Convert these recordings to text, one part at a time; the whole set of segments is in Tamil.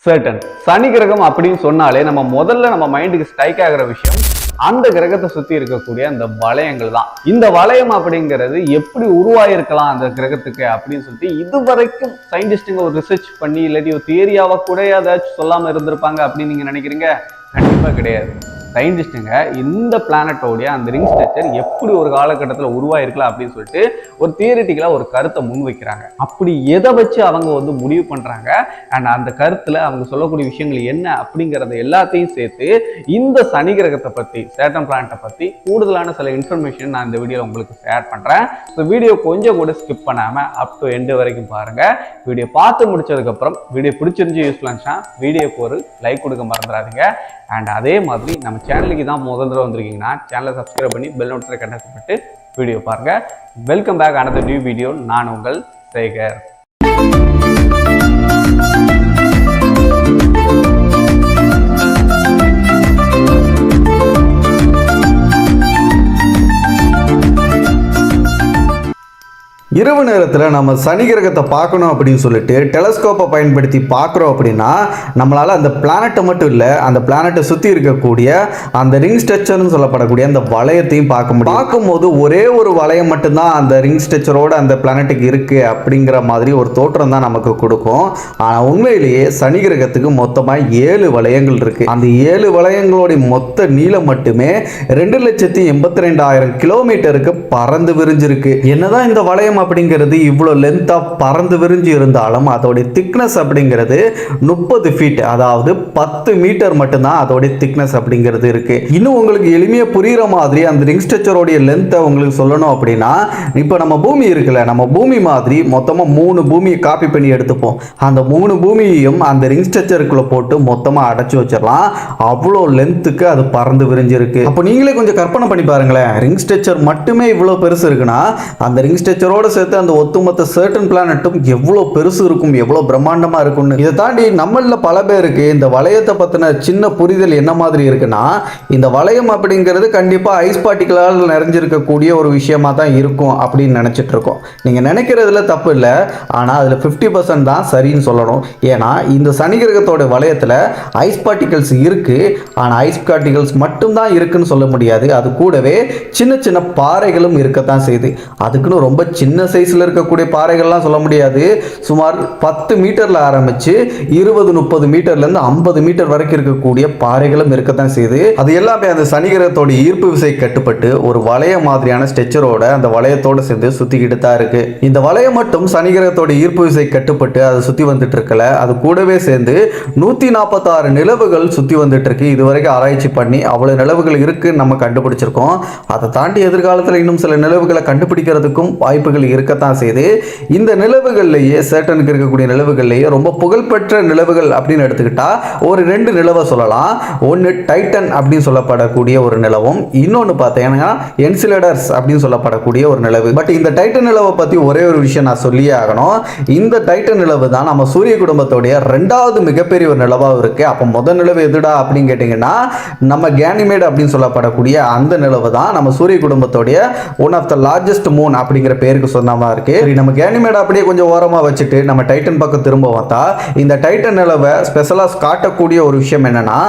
சர்டன் சனி கிரகம் அப்படின்னு சொன்னாலே நம்ம மைண்டுக்கு ஸ்ட்ரைக் ஆகிற விஷயம் அந்த கிரகத்தை சுத்தி இருக்கக்கூடிய அந்த வளையங்கள் தான். இந்த வளையம் அப்படிங்கிறது எப்படி உருவாயிருக்கலாம் அந்த கிரகத்துக்கு அப்படின்னு சொல்லிட்டு இதுவரைக்கும் சயின்டிஸ்டுங்க ஒரு ரிசர்ச் பண்ணி இல்லாட்டி ஒரு தியரியாவை கூட ஏதாச்சும் சொல்லாம இருந்திருப்பாங்க அப்படின்னு நீங்க நினைக்கிறீங்க? கண்டிப்பா கிடையாது. சயின்டிஸ்டுங்க இந்த பிளானட்டோடைய அந்த ரிங் ஸ்ட்ரக்சர் எப்படி ஒரு காலகட்டத்தில் உருவாயிருக்கலாம் அப்படின்னு சொல்லிட்டு ஒரு தியரிட்டிக்கலா ஒரு கருத்தை முன் வைக்கிறாங்க. அப்படி எதை வச்சு அவங்க முடிவு பண்றாங்க அண்ட் அந்த கருத்துல அவங்க சொல்லக்கூடிய விஷயங்கள் என்ன அப்படிங்கறத எல்லாத்தையும் சேர்த்து இந்த சனி கிரகத்தை பத்தி, சேட்டன் பிளானட்டை பத்தி கூடுதலான சில இன்ஃபர்மேஷன் நான் இந்த வீடியோல உங்களுக்கு ஷேர் பண்றேன். வீடியோ கொஞ்சம் கூட ஸ்கிப் பண்ணாம அப் டு எண்ட் வரைக்கும் பாருங்க. வீடியோ பார்த்து முடிச்சதுக்கு அப்புறம் வீடியோ பிடிச்சிருந்து யூஸ்ஃபுல்லா இருந்துச்சா வீடியோக்கு ஒரு லைக் கொடுக்க மறந்துடாதீங்க. அண்ட் அதே மாதிரி நம்ம சேனலுக்கு தான் முதல் தடவை வந்திருக்கீங்கன்னா சேனலை சப்ஸ்கிரைப் பண்ணி பெல் நோட்டிஃபிகேஷன் கனெக்ட் வீடியோ பாருங்க. Welcome back another new video. நான் உங்கள் சேகர். இரவு நேரத்தில் நம்ம சனி கிரகத்தை பார்க்கணும் அப்படின்னு சொல்லிட்டு டெலஸ்கோப்பை பயன்படுத்தி பார்க்குறோம் அப்படின்னா நம்மளால் அந்த பிளானட்டை மட்டும் இல்லை, அந்த பிளானட்டை சுற்றி இருக்கக்கூடிய அந்த ரிங் ஸ்ட்ரக்சர்னு சொல்லப்படக்கூடிய அந்த வளையத்தையும் பார்க்க முடியும். பார்க்கும்போது ஒரே ஒரு வளையம் மட்டும்தான் அந்த ரிங் ஸ்ட்ரக்சரோட அந்த பிளானட்டுக்கு இருக்குது அப்படிங்கிற மாதிரி ஒரு தோற்றம் தான் நமக்கு கொடுக்கும். ஆனால் உண்மையிலேயே சனி கிரகத்துக்கு மொத்தமாக 7 வளையங்கள் இருக்குது. அந்த 7 வளையங்களுடைய மொத்த நீளம் மட்டுமே 2,82,000 கிலோமீட்டருக்கு பறந்து விரிஞ்சிருக்கு. என்னதான் இந்த வளையம் அப்படிங்கிறது இவ்வளோ லென்த்தா பறந்து விரிஞ்சு இருந்தாலும் அதோடைய திக்னஸ் அப்படிங்கிறது 30 ஃபீட், அதாவது 10 மீட்டர் மட்டும்தான் அதோடைய திக்னஸ் அப்படிங்கிறது இருக்கு. இன்னும் உங்களுக்கு எளிமையா புரியுற மாதிரி அந்த ரிங் ஸ்ட்ரக்சரோடைய லென்த்தை உங்களுக்கு சொல்லணும் அப்படின்னா, இப்போ நம்ம பூமி இருக்குல்ல, நம்ம பூமி மாதிரி மொத்தமாக 3 பூமியை காப்பி பண்ணி எடுத்துப்போம். அந்த 3 பூமியையும் அந்த ரிங் ஸ்ட்ரக்சருக்குள்ள போட்டு மொத்தமாக அடைச்சி வச்சிடலாம். அவ்வளோ லென்த்துக்கு அது பறந்து விரிஞ்சிருக்கு. அப்போ நீங்களே கொஞ்சம் கற்பனை பண்ணி பாருங்களேன், ரிங் ஸ்ட்ரக்சர் மட்டுமே இவ்வளோ பெருசு இருக்குன்னா அந்த ரிங் ஸ்ட்ரக்சரோட சேர்த்து அந்த ஒட்டுமொத்த சர்டன் பிளானட்டும் எவ்வளவு பெருசு இருக்கும், எவ்வளவு பிரம்மாண்டமா இருக்கும்னு. இதை தாண்டி நம்மள பல பேருக்கு இந்த வளையத்தை பத்தின சின்ன புரிதல் என்ன மாதிரி இருக்குன்னா, இந்த வளையம் அப்படிங்கிறது கண்டிப்பா ஐஸ் பார்ட்டிகளால் நிறைஞ்சிருக்கக்கூடிய ஒரு விஷயமா தான் இருக்கும் அப்படின்னு நினைச்சிட்டு இருக்கோம். நீங்க நினைக்கிறதுல தப்பு இல்லை, ஆனா அதுல 50% தான் சரின்னு சொல்லணும். ஏன்னா இந்த சனி கிரகத்தோட வளையத்துல ஐஸ் பார்ட்டிகல்ஸ் இருக்கு, ஆனா ஐஸ் பார்ட்டிகல்ஸ் மட்டும் தான் இருக்குன்னு சொல்ல முடியாது. அது கூடவே சின்ன சின்ன பாறைகளும் இருக்கத்தான் செய்யுது. அதுக்குன்னு ரொம்ப சின்ன சைஸ்ல இருக்கக்கூடிய பாறைகள்லாம் சொல்ல முடியாது. சுமார் 10 மீட்டர்ல ஆரம்பிச்சு 20-30 மீட்டர்ல இருந்து 50 மீட்டர் வரைக்கும் இருக்கக்கூடிய பாறைகளும் இருக்கத்தான் செய்யுது. அது எல்லாமே அந்த சனி கிரகத்தோட ஈர்ப்பு விசை கட்டுப்பட்டு ஒரு வளைய மாதிரியான ஸ்ட்ரக்சரோட அந்த வளையத்தோட சேர்ந்து சுத்திக்கிட்டு தான் இருக்கு. இந்த வளையம் மட்டும் சனி கிரகத்தோட ஈர்ப்பு விசை கட்டுப்பட்டு அதை சுத்தி வந்துட்டு இருக்கல, அது கூடவே சேர்ந்து 146 நிலவுகள் சுத்தி வந்துட்டு இருக்கு. இதுவரைக்கும் ஆராய்ச்சி பண்ணி அவ்வளவு நிலவுகள் இருக்குன்னு நம்ம கண்டுபிடிச்சிருக்கோம். அதை தாண்டி எதிர்காலத்தில் இன்னும் சில நிலவுகளை கண்டுபிடிக்கிறதுக்கும் வாய்ப்புகள் இருக்கத்தான் செய்து. இந்த நிலவுகள்லேயே சேட்டனுக்கு இருக்கக்கூடிய நிலவுகள்லேயே ரொம்ப புகழ்பெற்ற நிலவுகள் அப்படின்னு எடுத்துக்கிட்டா ஒரு 2 நிலவை சொல்லலாம். ஒன்று டைட்டன் அப்படின்னு சொல்லப்படக்கூடிய ஒரு நிலவும், இன்னொன்று பார்த்தீங்கன்னா என்சிலடர்ஸ் அப்படின்னு சொல்லப்படக்கூடிய ஒரு நிலவு. பட் இந்த டைட்டன் நிலவை பற்றி ஒரே ஒரு விஷயம் நான் சொல்லியே ஆகணும். இந்த டைட்டன் நிலவு தான் நம்ம சூரிய குடும்பத்தோடைய 2வது மிகப்பெரிய ஒரு நிலவாக இருக்கு. அப்போ முதல் நிலவு எதுடா அப்படின்னு கேட்டிங்கன்னா நம்ம கேனிமேட் அப்படின்னு சொல்லப்படக்கூடிய அந்த நிலவு தான் நம்ம சூரிய குடும்பத்தோடைய one of the largest moon அப்படிங்கிற பேருக்கு சொந்தமா இருக்கு. நம்ம கேனிமேட் அப்படியே கொஞ்சம் ஓரமா வச்சுட்டு நம்ம டைட்டன் பக்கம் திரும்ப பார்த்தா இந்த டைட்டன் நிலவை ஸ்பெஷலா காட்டக்கூடிய ஒரு விஷயம் என்னன்னா,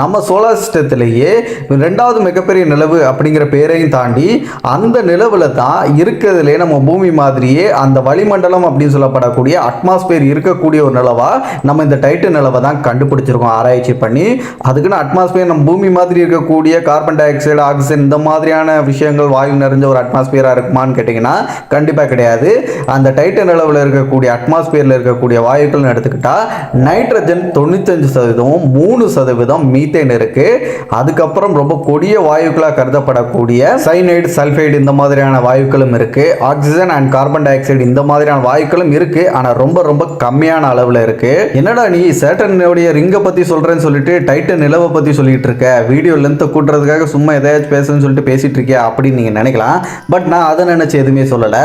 நம்ம சோலார் சிஸ்டத்திலேயே 2வது மிகப்பெரிய நிலவு அப்படிங்கிற பேரையும் தாண்டி அந்த நிலவுல தான் இருக்கிறதுலே நம்ம பூமி மாதிரியே அந்த வளிமண்டலம் அப்படின்னு சொல்லப்படக்கூடிய அட்மாஸ்பியர் இருக்கக்கூடிய ஒரு நிலவா நம்ம இந்த டைட்டன் நிலவை தான் கண்டுபிடிச்சிருக்கோம் ஆராய்ச்சி பண்ணி. அதுக்குன்னு அட்மாஸ்பியர் நம்ம பூமி மாதிரி இருக்கக்கூடிய கார்பன் டை ஆக்சைடு, ஆக்சிஜன் இந்த மாதிரியான விஷயங்கள் வாயு நிறைஞ்ச ஒரு அட்மாஸ்பியரா இருக்குமான்னு கேட்டீங்கன்னா கண்டிப்பா கிடையாது. அந்த டைட்டன் நிலவில் இருக்கக்கூடிய அட்மாஸ்பியர்ல இருக்கக்கூடிய வாயுக்கள் எடுத்துக்கிட்டா நைட்ரஜன் 95%, 3% மீத்தேன் இருக்கு. அதுக்கப்புறம் ரொம்ப கொடிய வாயுக்களா கருதப்படக்கூடிய சைனைடு, சல்பைடு இந்த மாதிரியான வாயுக்களும் இருக்கு. Oxygen and carbon di oxide இந்த மாதிரியான வாயுக்களும் இருக்கு. ஆனா ரொம்ப ரொம்ப கம்மியான அளவுல இருக்கு. என்னடா நீ சேட்டனுடைய ரிங்கை பத்தி சொல்றேன்னு சொல்லிட்டு டைட்டன் நிலவை பத்தி சொல்லிட்டு இருக்க, வீடியோ லென்த்தை கூட்டுறதுக்காக சும்மா எதாச்சும் பேசுன்னு சொல்லிட்டு பேசிட்டு இருக்கியா அப்படின்னு நீங்க நினைக்கலாம். பட் நான் அதை நினைச்சு எதுவுமே சொல்லல.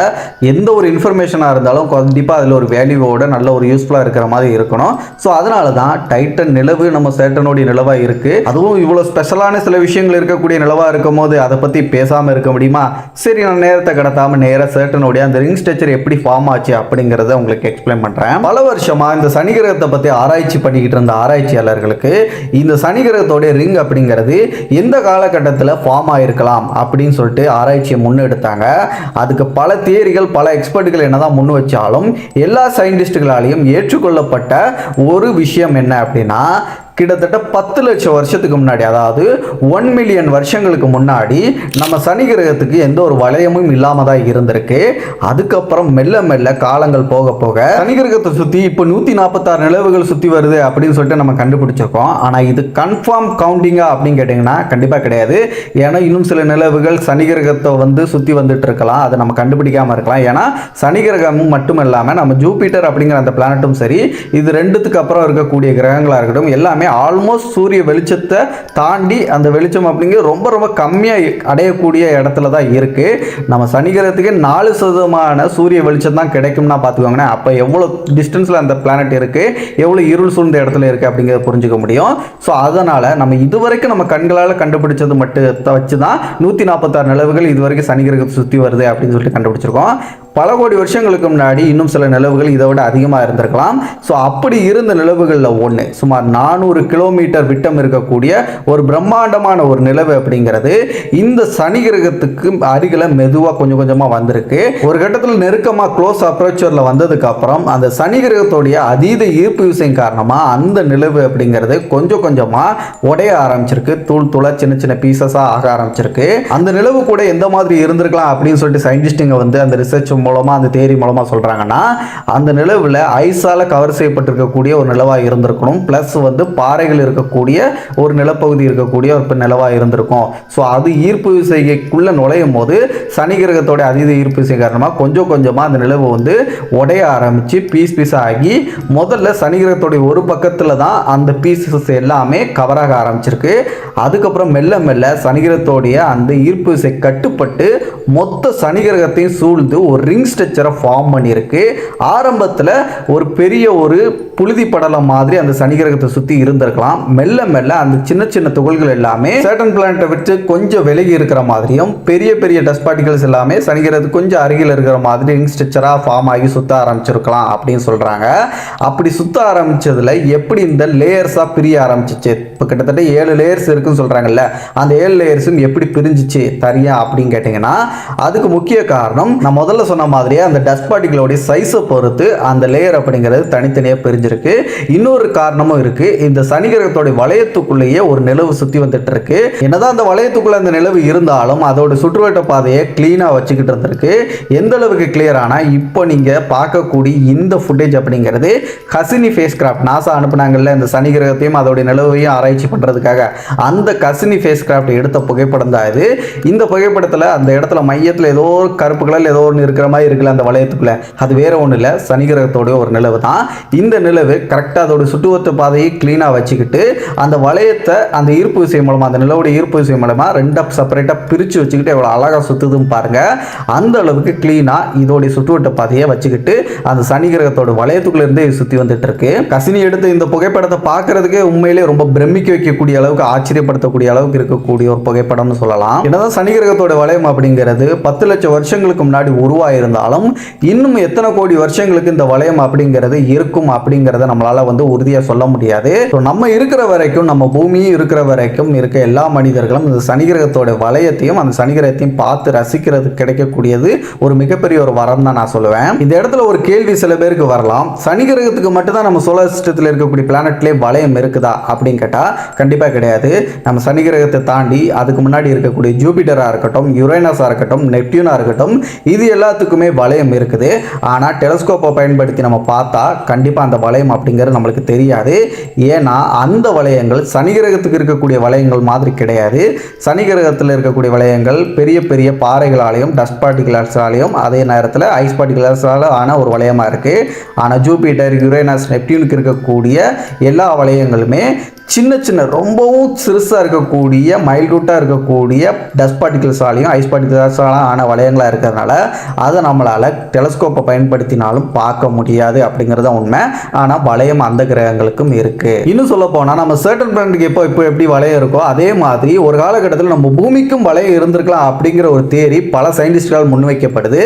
எந்த ஒரு இன்ஃபர்மேஷனாக இருந்தாலும் கண்டிப்பாக அதில் ஒரு வேல்யூவோட நல்ல ஒரு யூஸ்ஃபுல்லாக இருக்கிற மாதிரி இருக்கணும். ஸோ அதனால தான் டைட்டன் நிலவு நம்ம சேட்டனுடைய நிலவாக இருக்குது. அதுவும் இவ்வளோ ஸ்பெஷலான சில விஷயங்கள் இருக்கக்கூடிய நிலவாக இருக்கும் போது அதை பற்றி பேசாமல் இருக்க முடியுமா? சரி, நான் நேரத்தை கடத்தாமல் நேராக சேட்டனுடைய அந்த ரிங் ஸ்ட்ரக்சர் எப்படி ஃபார்ம் ஆச்சு அப்படிங்கிறத உங்களுக்கு எக்ஸ்பிளைன் பண்ணுறேன். பல வருஷமாக இந்த சனி கிரகத்தை பற்றி ஆராய்ச்சி பண்ணிக்கிட்டு இருந்த ஆராய்ச்சியாளர்களுக்கு இந்த சனி கிரகத்தோடைய ரிங் அப்படிங்கிறது எந்த காலகட்டத்தில் ஃபார்ம் ஆகிருக்கலாம் அப்படின்னு சொல்லிட்டு ஆராய்ச்சியை முன்னெடுத்தாங்க. அதுக்கு பல தியரிகள், பல எக்ஸ்பர்ட்டுகள் என்னதான் முன் வச்சாலும் எல்லா சயின்டிஸ்டுகளாலையும் ஏற்றுக்கொள்ளப்பட்ட ஒரு விஷயம் என்ன அப்படின்னா, கிட்டத்தட்ட 10 லட்சம் வருஷத்துக்கு முன்னாடி, அதாவது 1 மில்லியன் வருஷங்களுக்கு முன்னாடி நம்ம சனி கிரகத்துக்கு எந்த ஒரு வளையமும் இல்லாமல் தான் இருந்திருக்கு. அதுக்கப்புறம் மெல்ல மெல்ல காலங்கள் போக போக சனி கிரகத்தை சுற்றி இப்போ 146 நிலவுகள் சுற்றி வருது அப்படின்னு சொல்லிட்டு நம்ம கண்டுபிடிச்சிருக்கோம். ஆனால் இது கன்ஃபார்ம் கவுண்டிங்கா அப்படின்னு கேட்டிங்கன்னா கண்டிப்பாக கிடையாது. ஏன்னா இன்னும் சில நிலவுகள் சனி கிரகத்தை சுற்றி வந்துட்டு இருக்கலாம், அதை நம்ம கண்டுபிடிக்காமல் இருக்கலாம். ஏன்னா சனி கிரகமும் மட்டும் இல்லாமல் நம்ம ஜூபிட்டர் அப்படிங்கிற அந்த பிளானட்டும் சரி, இது ரெண்டுத்துக்கு அப்புறம் இருக்கக்கூடிய கிரகங்களாக இருக்கட்டும், எல்லாமே ஆல்மோஸ்ட் சூரிய வெளிச்சத்தை தாண்டி அந்த வெளிச்சம் அப்படிங்கிறது ரொம்ப ரொம்ப கம்மியாக அடையக்கூடிய இடத்துல தான் இருக்கு. நம்ம சனி கிரகத்துக்கு 4% சூரிய வெளிச்சம் தான் கிடைக்கும்னா பார்த்துக்கோங்களேன். அப்போ எவ்வளோ டிஸ்டன்ஸில் அந்த பிளானட் இருக்கு, எவ்வளோ இருள் சூழ்ந்த இடத்துல இருக்கு அப்படிங்கிறத புரிஞ்சுக்க முடியும். ஸோ அதனால நம்ம இதுவரைக்கும் நம்ம கண்களால் கண்டுபிடிச்சது மட்டும் வச்சு தான் 146 நிலவுகள் இதுவரைக்கும் சனி கிரகத்தை சுற்றி வருது அப்படின்னு சொல்லிட்டு கண்டுபிடிச்சிருக்கோம். பல கோடி வருஷங்களுக்கு முன்னாடி இன்னும் சில நிலவுகள் இதை விட அதிகமாக இருந்திருக்கலாம். ஸோ அப்படி இருந்த நிலவுகளில் ஒன்று சுமார் 400 கிலோமீட்டர் விட்டம் இருக்கக்கூடிய ஒரு பிரம்மாண்டமான ஒரு நிலவு அப்படிங்கிறது இந்த சனி கிரகத்துக்கு அருகில் மெதுவாக கொஞ்சம் கொஞ்சமாக வந்திருக்கு. ஒரு கட்டத்தில் நெருக்கமாக க்ளோஸ் அப்ரோச்சரில் வந்ததுக்கு அப்புறம் அந்த சனி கிரகத்தோடைய அதீத ஈர்ப்பு விசையின் காரணமாக அந்த நிலவு அப்படிங்கிறது கொஞ்சம் கொஞ்சமாக உடைய ஆரம்பிச்சிருக்கு. தூள் தூளா சின்ன சின்ன பீசஸாக ஆக ஆரம்பிச்சிருக்கு. அந்த நிலவு கூட எந்த மாதிரி இருந்திருக்கலாம் அப்படின்னு சொல்லிட்டு சயின்டிஸ்டுங்க அந்த ரிசர்ச் மூலமாக, அந்த தேரி மூலமாக சொல்கிறாங்கன்னா, அந்த நிலவில் ஐஸால் கவர் செய்யப்பட்டிருக்கக்கூடிய ஒரு நிலவாக இருந்திருக்கணும். ப்ளஸ் பாறைகள் இருக்கக்கூடிய ஒரு நிலப்பகுதி இருக்கக்கூடிய ஒரு நிலவாக இருந்திருக்கும். ஸோ அது ஈர்ப்பு விசைக்குள்ளே நுழையும் போது சனி கிரகத்தோட அதீத ஈர்ப்பு விசை காரணமாக கொஞ்சம் கொஞ்சமாக அந்த நிலவு உடைய ஆரம்பித்து பீஸ் ஆகி முதல்ல சனி கிரகத்தோடைய ஒரு பக்கத்தில் தான் அந்த பீசஸ் எல்லாமே கவராக ஆரம்பிச்சிருக்கு. அதுக்கப்புறம் மெல்ல மெல்ல சனி கிரகத்தோடைய அந்த ஈர்ப்பு விசை கட்டுப்பட்டு மொத்த சனி கிரகத்தையும் சூழ்ந்து ஒரு ரிங் ஸ்ட்ரக்சரை ஃபார்ம் பண்ணியிருக்கு. ஆரம்பத்தில் ஒரு பெரிய ஒரு புழுதி படலம் மாதிரி அந்த சனி கிரகத்தை சுற்றி இருந்திருக்கலாம். மெல்ல மெல்ல அந்த சின்ன சின்ன துகள்கள் எல்லாமே சேட்டன் பிளானட்டை விட்டு கொஞ்சம் விலகி இருக்கிற மாதிரியும், பெரிய பெரிய டஸ்ட் பார்ட்டிகல்ஸ் எல்லாமே சனி கிரகத்துக்கு கொஞ்சம் அருகில் இருக்கிற மாதிரி ரிங் ஸ்ட்ரக்சராக ஃபார்ம் ஆகி சுத்த ஆரம்பிச்சிருக்கலாம் அப்படின்னு சொல்கிறாங்க. அப்படி சுத்த ஆரம்பிச்சதுல எப்படி இந்த லேயர்ஸாக பிரிய ஆரம்பிச்சிச்சு, இப்போ கிட்டத்தட்ட 7 லேயர்ஸ் இருக்குன்னு சொல்கிறாங்கல்ல, அந்த 7 லேயர்ஸும் எப்படி பிரிஞ்சிச்சு தரியா அப்படின்னு கேட்டிங்கன்னா, அதுக்கு முக்கிய காரணம் நான் முதல்ல சொன்ன மாதிரியே அந்த டஸ்ட் பார்ட்டிகளோடைய சைஸை பொறுத்து அந்த லேயர் அப்படிங்கிறது தனித்தனியாக பிரிஞ்சிருக்கு. இன்னொரு காரணமும் இருக்கு. இந்த சனி கிரகத்தோட வளையத்துக்குள்ளேயே ஒரு நிலவு சுற்றி வந்துட்டு இருக்கு. என்னதான் அந்த வளையத்துக்குள்ள அந்த நிலவு இருந்தாலும் அதோட சுற்றுவட்ட பாதையை கிளீனா வச்சுக்கிட்டு இருந்திருக்கு. எந்த அளவுக்கு கிளியரானா, இப்போ நீங்க பார்க்கக்கூடிய இந்த ஃபுட்டேஜ் அப்படிங்கிறது கசினி ஃபேஸ் கிராஃப்ட் நாசா அனுப்புனாங்கல்ல இந்த சனி கிரகத்தையும் அதோட நிலவையும் ஆராய்ச்சி பண்றதுக்காக, அந்த கசினி ஃபேஸ் கிராஃப்ட் எடுத்த புகைப்படம் தான் இது. இந்த புகைப்படத்தில் அந்த இடத்துல மையத்தில் ஏதோ கருப்பு கலர் ஏதோ ஒன்று இருக்கிற மாதிரி இருக்குல்ல அந்த வளையத்துக்குள்ள, அது வேற ஒன்றும் இல்லை, சனி கிரகத்தோட ஒரு நிலவு தான். இந்த நிலவு கரெக்டாக அதோட சுற்றுவட்ட பாதையை கிளீனாக வச்சுக்கிட்டு அந்த வளையத்தை அந்த ஈர்ப்பு விசை மூலமாக, அந்த நிலவோட ஈர்ப்பு விசை மூலமாக ரெண்டாக செப்பரேட்டாக பிரித்து வச்சுக்கிட்டு எவ்வளோ அழகாக சுற்றுதுன்னு பாருங்க. அந்த அளவுக்கு கிளீனாக இதோடைய சுற்றுவட்ட பாதையை வச்சுக்கிட்டு அந்த சனி கிரகத்தோட வளையத்துக்குள்ள இருந்தே சுற்றி வந்துட்டு இருக்கு. கசினி எடுத்து இந்த புகைப்படத்தை பார்க்கறதுக்கே உண்மையிலே ரொம்ப பிரமிக்க வைக்கக்கூடிய அளவுக்கு, ஆச்சரியப்படுத்தக்கூடிய அளவுக்கு இருக்கக்கூடிய ஒரு புகைப்படம்னு சொல்லலாம். என்னதான் சனி கிரகத்தோட வளையம் அப்படிங்கிறது 10 லட்சம் வருஷங்களுக்கு முன்னாடி உருவாயிருந்தாலும் இன்னும் எத்தனை கோடி வருஷங்களுக்கு இந்த வளையம் அப்படிங்கிறது இருக்கும் அப்படிங்கிறத நம்மளால உறுதியாக சொல்ல முடியாது. நம்ம இருக்கிற வரைக்கும், நம்ம பூமி இருக்கிற வரைக்கும் இருக்க எல்லா மனிதர்களும் இந்த சனி கிரகத்தோட வளையத்தையும் அந்த சனி கிரகத்தையும் பார்த்து ரசிக்கிறது கிடைக்கக்கூடியது ஒரு மிகப்பெரிய ஒரு வரம் தான் நான் சொல்லுவேன். இந்த இடத்துல ஒரு கேள்வி சில பேருக்கு வரலாம், சனி கிரகத்துக்கு மட்டும்தான் நம்ம சோலார் சிஸ்டத்தில் இருக்கக்கூடிய பிளானட்லேயே வளையம் இருக்குதா அப்படின்னு கேட்டால் கண்டிப்பாக கிடையாது. நம்ம சனி கிரகத்தை தாண்டி அதுக்கு முன்னாடி இருக்கக்கூடிய ஜூபிட்டராக இருக்கட்டும், யுரேனஸாக இருக்கட்டும், நெப்டியூனாக இருக்கட்டும், இது எல்லாத்துக்குமே வளையம் இருக்குது. ஆனால் டெலஸ்கோப்பை பயன்படுத்தி நம்ம பார்த்தா கண்டிப்பாக அந்த வளையம் அப்படிங்கிறது நம்மளுக்கு தெரியாது. ஏன்னா அந்த வளையங்கள் சனி கிரகத்துக்கு இருக்கக்கூடிய வளையங்கள் மாதிரி கிடையாது. சனி கிரகத்தில் இருக்கக்கூடிய வளையங்கள் பெரிய பெரிய பாறைகளாலையும் டஸ்ட் பார்ட்டிகல்ஸாலையும் அதே நேரத்தில் ஐஸ் பார்ட்டிகல்ஸால ஆன ஒரு வளையமாக இருக்குது. ஆனால் ஜூபிட்டர், யுரேனஸ், நெப்டியூனுக்கு இருக்கக்கூடிய எல்லா வளையங்களுமே சின்ன சின்ன ரொம்பவும் சிறுசாக இருக்கக்கூடிய மைல்டூட்டாக இருக்கக்கூடிய டஸ்ட் பார்ட்டிகல்ஸாலையும் ஐஸ் பார்ட்டிகல்ஸாலும் ஆன வளையங்களாக இருக்கிறதுனால அதை நம்மளால் டெலஸ்கோப்பை பயன்படுத்தினாலும் பார்க்க முடியாது அப்படிங்கிறது உண்மை. ஆனால் வளையம் அந்த கிரகங்களுக்கும் இருக்குது. இன்னும் சொல்ல போனால் நம்ம சர்டன் பிளானட்டுக்கு இப்போ எப்படி வளையம் இருக்கோ அதே மாதிரி ஒரு காலகட்டத்தில் நம்ம பூமிக்கும் வளையம் இருந்திருக்கலாம் அப்படிங்கிற ஒரு தியரி பல சயின்டிஸ்டால் முன்வைக்கப்படுது.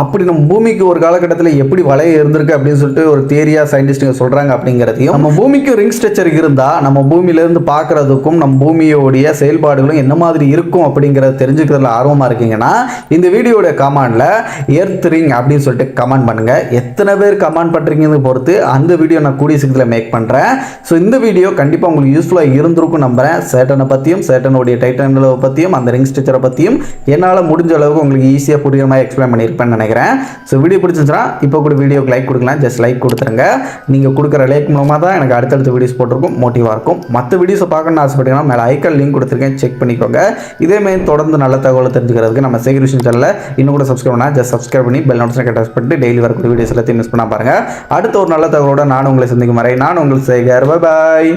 அப்படி நம்ம பூமிக்கு ஒரு காலகட்டத்தில் எப்படி வளையம் இருந்திருக்கு அப்படின்னு சொல்லிட்டு ஒரு தியரியா சயின்டிஸ்டுங்க சொல்றாங்க அப்படிங்கிறதையும், நம்ம பூமிக்கு ரிங் ஸ்ட்ரக்சர் இருந்தால் நம்ம பூமியிலேருந்து பார்க்கறதுக்கும் நம்ம பூமியோடைய செயல்பாடுகளும் என்ன மாதிரி இருக்கும் அப்படிங்கிறத தெரிஞ்சுக்கிறதுல ஆர்வமாக இருக்கீங்கன்னா இந்த வீடியோட கமெண்ட்ல எர்த் ரிங் அப்படின்னு சொல்லிட்டு கமெண்ட் பண்ணுங்க. எத்தனை பேர் கமெண்ட் பண்ணுறீங்கன்னு பொறுத்து அந்த வீடியோ நான் கூடிய சீக்கிரத்தில் மேக் பண்ணுறேன். ஸோ இந்த வீடியோ கண்டிப்பாக உங்களுக்கு யூஸ்ஃபுல்லாக இருந்திருக்கும் நம்புறேன். சேட்டனை பற்றியும் சேட்டனுடைய டைட்டன் பற்றியும் அந்த ரிங் ஸ்ட்ரக்சரை பற்றியும் என்னால் முடிஞ்ச அளவுக்கு உங்களுக்கு ஈஸியாக புரியுற மாதிரி எக்ஸ்பிளைன் பண்ணியிருப்பேன்னு நினைக்கிறேன். ஸோ வீடியோ பிடிச்சிருந்துச்சுன்னா இப்போ கூட வீடியோக்கு லைக் கொடுக்கலாம். ஜஸ்ட் லைக் கொடுத்துருங்க. நீங்கள் கொடுக்குற லைக் மூலமாக தான் எனக்கு அடுத்தடுத்த வீடியோஸ் போட்டிருக்கும் மோட்டிவாக இருக்கும். மற்ற வீடியோஸை பார்க்கணும்னு ஆசைப்பட்டீங்கன்னா மேலே ஐக்கான் லிங்க் கொடுத்துருக்கேன், செக் பண்ணிக்கோங்க. இதேமாதிரி தொடர்ந்து நல்ல தகவலை தெரிஞ்சுக்கிறதுக்கு நம்ம சேகர் விஷயம் சேனலில் இன்னும் கூட சப்ஸ்கிரைப் பண்ணால் ஜஸ்ட் சப்ஸ்கிரைப் பண்ணி பெல் நோட்டிஃபிகேஷன் டச் பண்ணிட்டு டெய்லி வரக்கூடிய வீடியோஸ் எல்லாத்தையும் மிஸ் பண்ணால் பாருங்கள். அடுத்த ஒரு நல்ல தகவலோட நான் உங்களை சந்திக்கும் வரை நான் உங்களுக்கு சேகர். பாய்.